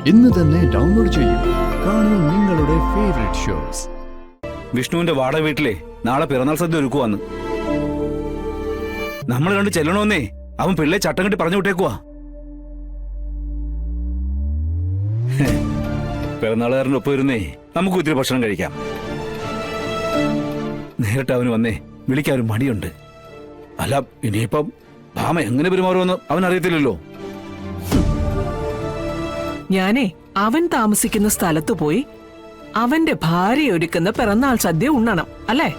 ഇന്ന് തന്നെ ഡൗൺലോഡ് ചെയ്യൂ. കാണൂ നിങ്ങളുടെ ഫേവറേറ്റ് ഷോസ്. വിഷ്ണുവിന്റെ വാടക വീട്ടിലെ നാളെ പിറന്നാൾ സദ്യ ഒരുക്കുവാന്ന്. നമ്മൾ കണ്ട് ചെല്ലണമെന്നേ അവൻ പിള്ളേ ചട്ടം കെട്ടി പറഞ്ഞു വിട്ടേക്കുവാ. പിറന്നാളുകാരൻ്റെ ഒപ്പം ഇരുന്നേ നമുക്ക് ഒത്തിരി ഭക്ഷണം കഴിക്കാം. നേരിട്ട് അവന് വന്നേ വിളിക്കാൻ ഒരു മടിയുണ്ട്. അല്ല ഇനിയിപ്പം ഭാമ എങ്ങനെ പെരുമാറുമെന്ന് അവൻ അറിയത്തില്ലല്ലോ. ഞാനേ അവൻ താമസിക്കുന്ന സ്ഥലത്ത് പോയി അവന്റെ ഭാര്യ ഒരുക്കുന്ന പിറന്നാൾ സദ്യ ഉണ്ണണം അല്ലേ?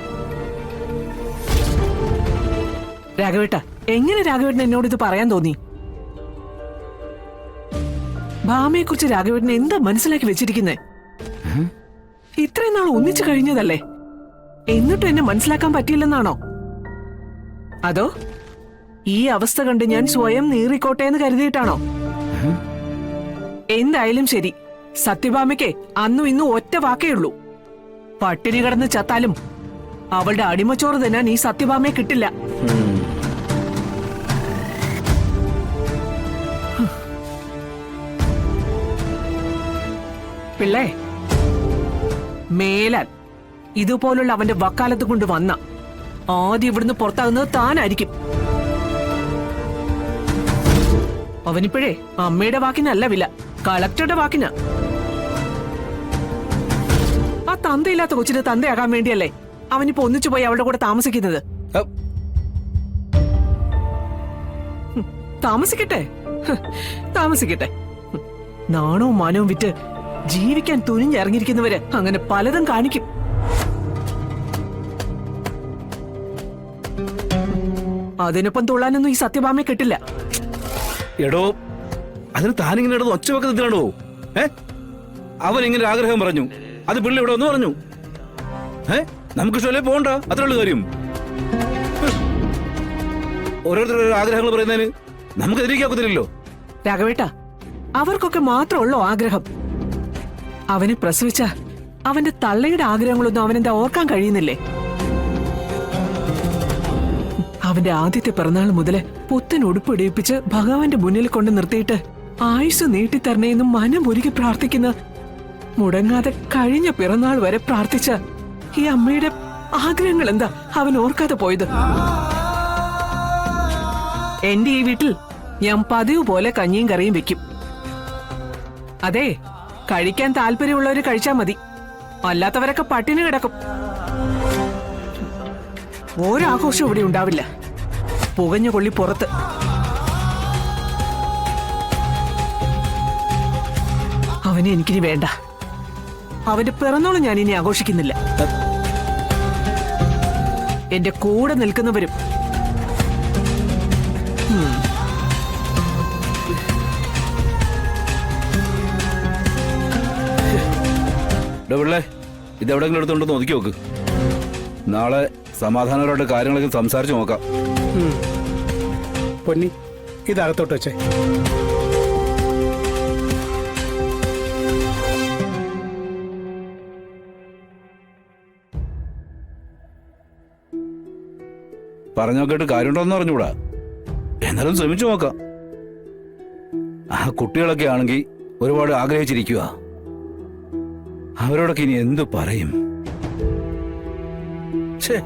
രാഘവേട്ട, എങ്ങനെ രാഘവേട്ടൻ എന്നോട് ഇത് പറയാൻ തോന്നി? ഭാമയെ കുറിച്ച് രാഘവേട്ടൻ എന്താ മനസ്സിലാക്കി വെച്ചിരിക്കുന്നേ? ഇത്രയും നാൾ ഒന്നിച്ചു കഴിഞ്ഞതല്ലേ, എന്നിട്ടും എന്നെ മനസ്സിലാക്കാൻ പറ്റിയില്ലെന്നാണോ? അതോ ഈ അവസ്ഥ കണ്ട് ഞാൻ സ്വയം നീറിക്കോട്ടെ എന്ന് കരുതിയിട്ടാണോ? എന്തായാലും ശരി, സത്യഭാമയ്ക്ക് അന്നും ഇന്നും ഒറ്റ വാക്കേ ഉള്ളൂ. പട്ടിണി കിടന്ന് ചത്താലും അവളുടെ അടിമച്ചോറ് തിന്നാൻ ഈ സത്യഭാമയെ കിട്ടില്ല. പിള്ളേ, മേലാൽ ഇതുപോലുള്ള അവന്റെ വക്കാലത്ത് കൊണ്ട് വന്ന ആദ്യം ഇവിടുന്ന് പുറത്താകുന്നത് താനായിരിക്കും. അവനിപ്പോഴേ അമ്മയുടെ വാക്കിനല്ല വില, കളക്ടറുടെ വാക്കിനാ. ആ തന്തയില്ലാത്ത കൊച്ചിന് തന്തയാകാൻ വേണ്ടിയല്ലേ അവനിപ്പോ ഒന്നിച്ചു പോയി അവളുടെ കൂടെ താമസിക്കുന്നത്. താമസിക്കട്ടെ, താമസിക്കട്ടെ. നാണവും മാനവും വിറ്റ് ജീവിക്കാൻ തുനിഞ്ഞിറങ്ങിയിരിക്കുന്നവര് അങ്ങനെ പലതും കാണിക്കും. അതിനൊപ്പം തുള്ളാനൊന്നും ഈ സത്യഭാമയെ കിട്ടില്ല. എടോ, അതിന് താനിങ്ങനെ ഇടന്ന് ഒച്ച വെക്കത്തിലാണോ? അവൻ ഇങ്ങനെ ആഗ്രഹം പറഞ്ഞു, അത് പിള്ളി ഇവിടെ ഒന്ന് പറഞ്ഞു. നമുക്ക് ഇഷ്ടമല്ലേ, പോകണ്ട, അത്രയുള്ള കാര്യം. ഓരോരുത്തരുടെ ആഗ്രഹങ്ങൾ പറയുന്നതിന് നമുക്ക് എതിരിക്കാക്കത്തില്ലല്ലോ. രാഘവേട്ട, അവർക്കൊക്കെ മാത്രമുള്ളോ ആഗ്രഹം? അവനെ പ്രസവിച്ച അവന്റെ തള്ളയുടെ ആഗ്രഹങ്ങളൊന്നും അവനെന്താ ഓർക്കാൻ കഴിയുന്നില്ലേ? അവന്റെ ആദ്യത്തെ പിറന്നാൾ മുതല് പുത്തൻ ഉടുപ്പിടിപ്പിച്ച് ഭഗവാന്റെ മുന്നിൽ കൊണ്ട് നിർത്തിയിട്ട് ആയുസ് നീട്ടിത്തരണേന്നും മനമൊരുക്കി പ്രാർത്ഥിക്കുന്ന, മുടങ്ങാതെ കഴിഞ്ഞ പിറന്നാൾ വരെ പ്രാർത്ഥിച്ച ഈ അമ്മയുടെ ആഗ്രഹങ്ങൾ എന്താ അവൻ ഓർക്കാതെ പോയത്? എന്റെ ഈ വീട്ടിൽ ഞാൻ പതിവ് പോലെ കഞ്ഞിയും കറിയും വെക്കും. അതെ, കഴിക്കാൻ താല്പര്യമുള്ളവര് കഴിച്ചാ മതി, അല്ലാത്തവരൊക്കെ പട്ടിണി കിടക്കും. ഒരാഘോഷം ഇവിടെ ഉണ്ടാവില്ല. പുകഞ്ഞ കൊള്ളി പുറത്ത്. അവനെ എനിക്കിനി വേണ്ട. അവന്റെ പിറന്നോളം ഞാൻ ഇനി ആഘോഷിക്കുന്നില്ല. എന്റെ കൂടെ നിൽക്കുന്നവരും പിള്ളേ, ഇതെവിടെങ്കിലും എടുത്തോണ്ടെന്ന് ഒതുക്കി നോക്ക്. നാളെ സമാധാനപരമായിട്ട് കാര്യങ്ങളൊക്കെ സംസാരിച്ചു നോക്കാം. പൊന്നി, ഇതകത്തോട്ട് വെച്ചേ. പറഞ്ഞു നോക്കിയിട്ട് കാര്യമുണ്ടോന്ന് പറഞ്ഞുകൂടാ, എന്നാലും ശ്രമിച്ചു നോക്കാം. ആ കുട്ടികളൊക്കെ ആണെങ്കിൽ ഒരുപാട് ആഗ്രഹിച്ചിരിക്കുക. അവരോടൊക്കെ ഇനി എന്തു പറയും? ഛേ.